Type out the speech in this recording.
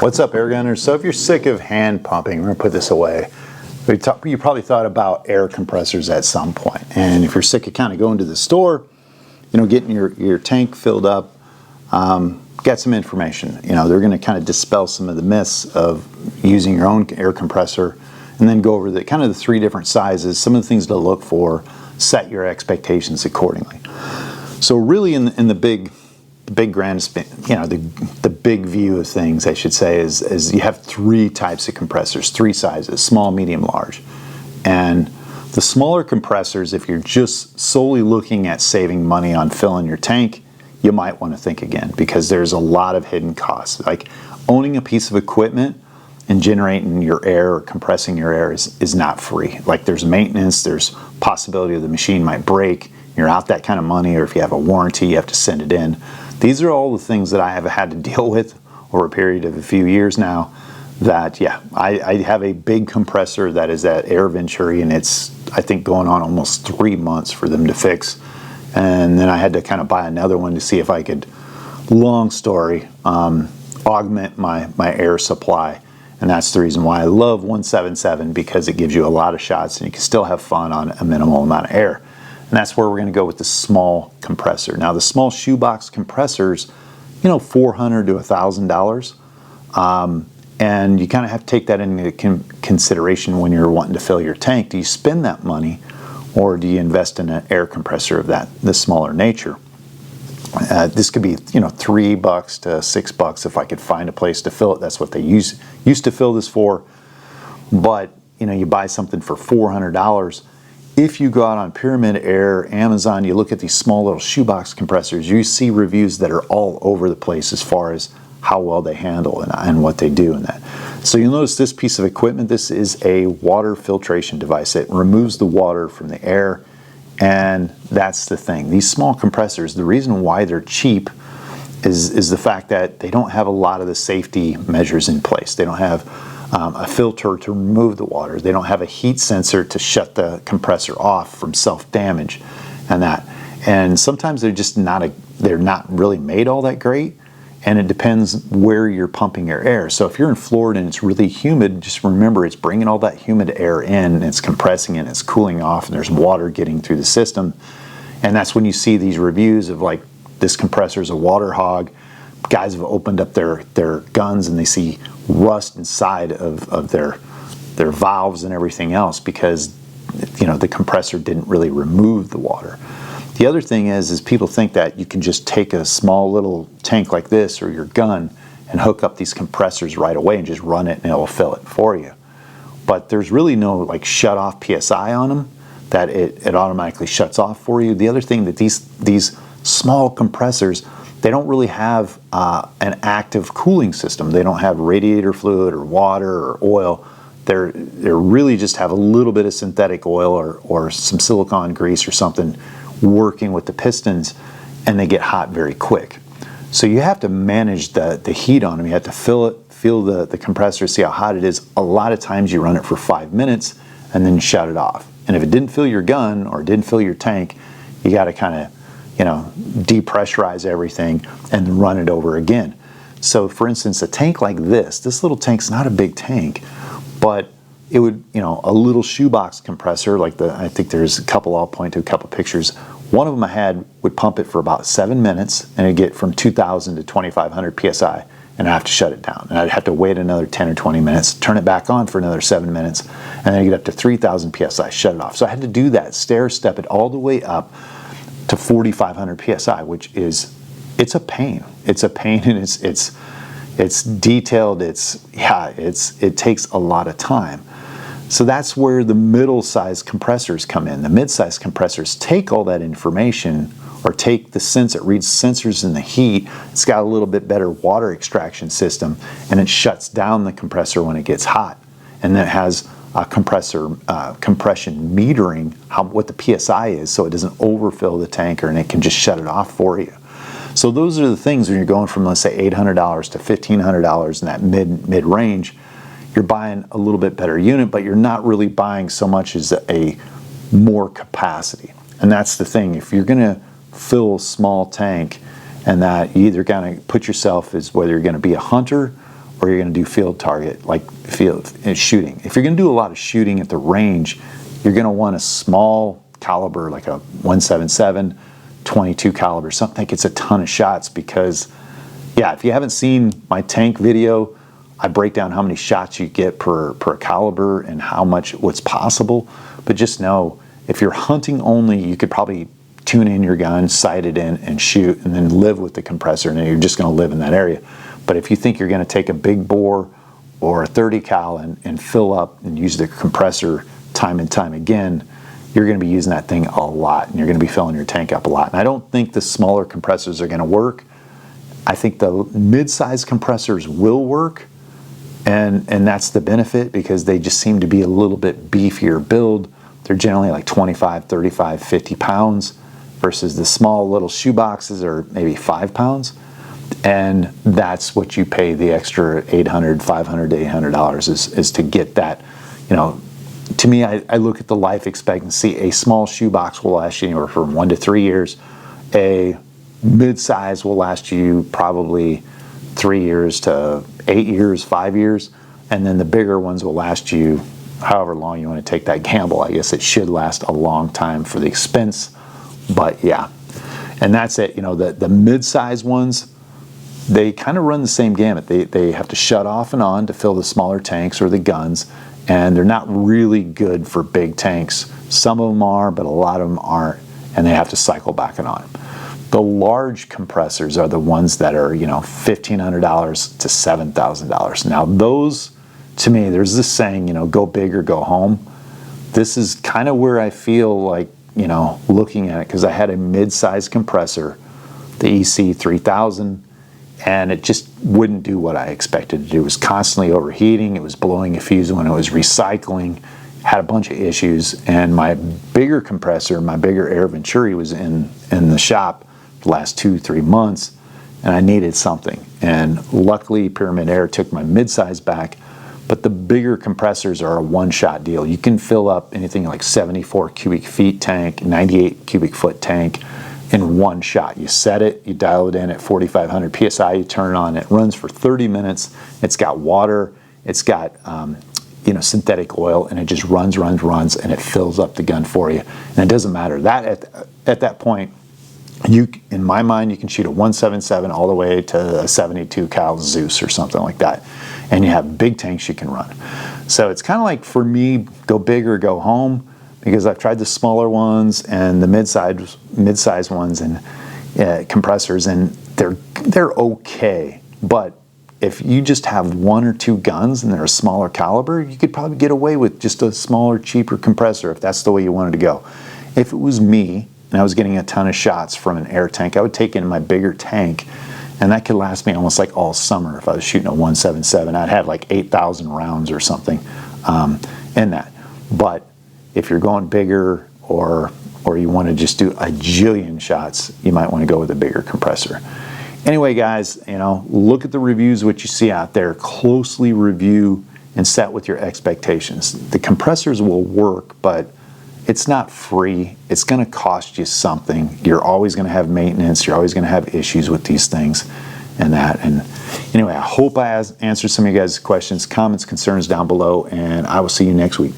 What's up, air gunners? So if you're sick of hand pumping, we're gonna put this away. You probably thought about air compressors at some point. And if you're sick of kind of going to the store, getting your tank filled up, get some information. They're gonna kind of dispel some of the myths of using your own air compressor, and then go over the kind of the three different sizes, some of the things to look for, set your expectations accordingly. So really in the big grand span, the big view of things, I should say, is you have three types of compressors, three sizes: small, medium, large. And the smaller compressors, if you're just solely looking at saving money on filling your tank, you might want to think again, because there's a lot of hidden costs. Like owning a piece of equipment and generating your air or compressing your air is not free. Like there's maintenance, there's possibility of the machine might break, you're out that kind of money, or if you have a warranty, you have to send it in. These are all the things that I have had to deal with over a period of a few years now. That, I have a big compressor that is at Air Venturi, and it's, I think, going on almost 3 months for them to fix. And then I had to kind of buy another one to see if I could, long story, augment my air supply. And that's the reason why I love 177, because it gives you a lot of shots and you can still have fun on a minimal amount of air. And that's where we're going to go with the small compressor. Now the small shoebox compressors, $400 to $1,000. And you kind of have to take that into consideration when you're wanting to fill your tank. Do you spend that money, or do you invest in an air compressor of the smaller nature? This could be, $3 to $6 if I could find a place to fill it. That's what they used to fill this for. But, you buy something for $400. If you go out on Pyramid Air, Amazon, you look at these small little shoebox compressors, you see reviews that are all over the place as far as how well they handle and what they do in that. So you'll notice this piece of equipment, this is a water filtration device. It removes the water from the air, and that's the thing. These small compressors, the reason why they're cheap is the fact that they don't have a lot of the safety measures in place. They don't have a filter to remove the water. They don't have a heat sensor to shut the compressor off from self-damage and that. And sometimes they're not really made all that great, and it depends where you're pumping your air. So if you're in Florida and it's really humid, just remember it's bringing all that humid air in, and it's compressing it, and it's cooling off, and there's water getting through the system. And that's when you see these reviews of like, this compressor is a water hog. Guys have opened up their guns and they see rust inside of their valves and everything else, because the compressor didn't really remove the water. The other thing is people think that you can just take a small little tank like this or your gun and hook up these compressors right away and just run it and it'll fill it for you. But there's really no like shut off PSI on them that it automatically shuts off for you. The other thing that these small compressors, they don't really have an active cooling system. They don't have radiator fluid or water or oil. They're really just have a little bit of synthetic oil or some silicone grease or something working with the pistons, and they get hot very quick. So you have to manage the heat on them. You have to feel the compressor, see how hot it is. A lot of times you run it for 5 minutes and then shut it off. And if it didn't fill your gun or didn't fill your tank, you got to kind of depressurize everything and then run it over again. So for instance, a tank like this little tank's not a big tank, but it would, a little shoebox compressor like I think there's a couple, I'll point to a couple pictures. One of them I had would pump it for about 7 minutes, and it'd get from 2,000 to 2,500 PSI, and I'd have to shut it down. And I'd have to wait another 10 or 20 minutes, turn it back on for another 7 minutes, and then get up to 3,000 PSI, shut it off. So I had to do that, stair-step it all the way up to 4,500 PSI, which is, it's a pain. It's a pain, and it's detailed. It takes a lot of time. So that's where the middle-sized compressors come in. The mid-sized compressors take all that information, or take the sense, it reads sensors in the heat. It's got a little bit better water extraction system, and it shuts down the compressor when it gets hot. And then it has a compression metering what the PSI is, so it doesn't overfill the tanker, and it can just shut it off for you. So those are the things when you're going from, let's say, $800 to $1,500 in that mid range. You're buying a little bit better unit, but you're not really buying so much as a more capacity. And that's the thing. If you're going to fill a small tank, and that you either got to put yourself as whether you're going to be a hunter or you're going to do field target, like field shooting. If you're going to do a lot of shooting at the range, you're going to want a small caliber, like a 177, 22 caliber, something that gets a ton of shots. Because, yeah, if you haven't seen my tank video, I break down how many shots you get per caliber and what's possible. But just know, if you're hunting only, you could probably tune in your gun, sight it in, and shoot, and then live with the compressor, and you're just going to live in that area. But if you think you're going to take a big bore or a 30 cal and fill up and use the compressor time and time again, you're going to be using that thing a lot, and you're going to be filling your tank up a lot. And I don't think the smaller compressors are going to work. I think the mid-size compressors will work, and that's the benefit, because they just seem to be a little bit beefier build. They're generally like 25, 35, 50 pounds versus the small little shoe boxes are maybe 5 pounds. And that's what you pay the extra $800, $500 to $800 is to get that. You know, to me, I look at the life expectancy. A small shoebox will last you anywhere from 1 to 3 years. A mid-size will last you probably 3 years to 8 years, 5 years. And then the bigger ones will last you however long you want to take that gamble. I guess it should last a long time for the expense. But yeah, and that's it. You know, the mid-size ones, they kind of run the same gamut. They have to shut off and on to fill the smaller tanks or the guns, and they're not really good for big tanks. Some of them are, but a lot of them aren't, and they have to cycle back and on. The large compressors are the ones that are, you know, $1,500 to $7,000. Now those, to me, there's this saying, you know, go big or go home. This is kind of where I feel like, you know, looking at it, because I had a mid-size compressor, the EC 3000, and it just wouldn't do what I expected to do. It was constantly overheating. It was blowing a fuse when it was recycling. Had a bunch of issues. And my bigger compressor, my bigger Air Venturi, was in the shop the last 2-3 months, and I needed something. And luckily, Pyramid Air took my mid-size back. But the bigger compressors are a one-shot deal. You can fill up anything like 74 cubic feet tank, 98 cubic foot tank in one shot. You set it, you dial it in at 4,500 PSI, you turn it on, it runs for 30 minutes. It's got water, it's got you know, synthetic oil, and it just runs, and it fills up the gun for you. And it doesn't matter. That at that point, in my mind, you can shoot a 177 all the way to a 72 cal Zeus or something like that. And you have big tanks you can run. So it's kind of like, for me, go big or go home, because I've tried the smaller ones and the mid-size ones and compressors, and they're okay. But if you just have 1 or 2 guns and they're a smaller caliber, you could probably get away with just a smaller, cheaper compressor if that's the way you wanted to go. If it was me and I was getting a ton of shots from an air tank, I would take in my bigger tank, and that could last me almost like all summer. If I was shooting a 177, I'd have like 8,000 rounds or something in that. But if you're going bigger, or you want to just do a jillion shots, you might want to go with a bigger compressor. Anyway, guys, you know, look at the reviews, what you see out there, closely review and set with your expectations. The compressors will work, but it's not free. It's going to cost you something. You're always going to have maintenance. You're always going to have issues with these things and that. And anyway, I hope I answered some of you guys' questions, comments, concerns down below, and I will see you next week.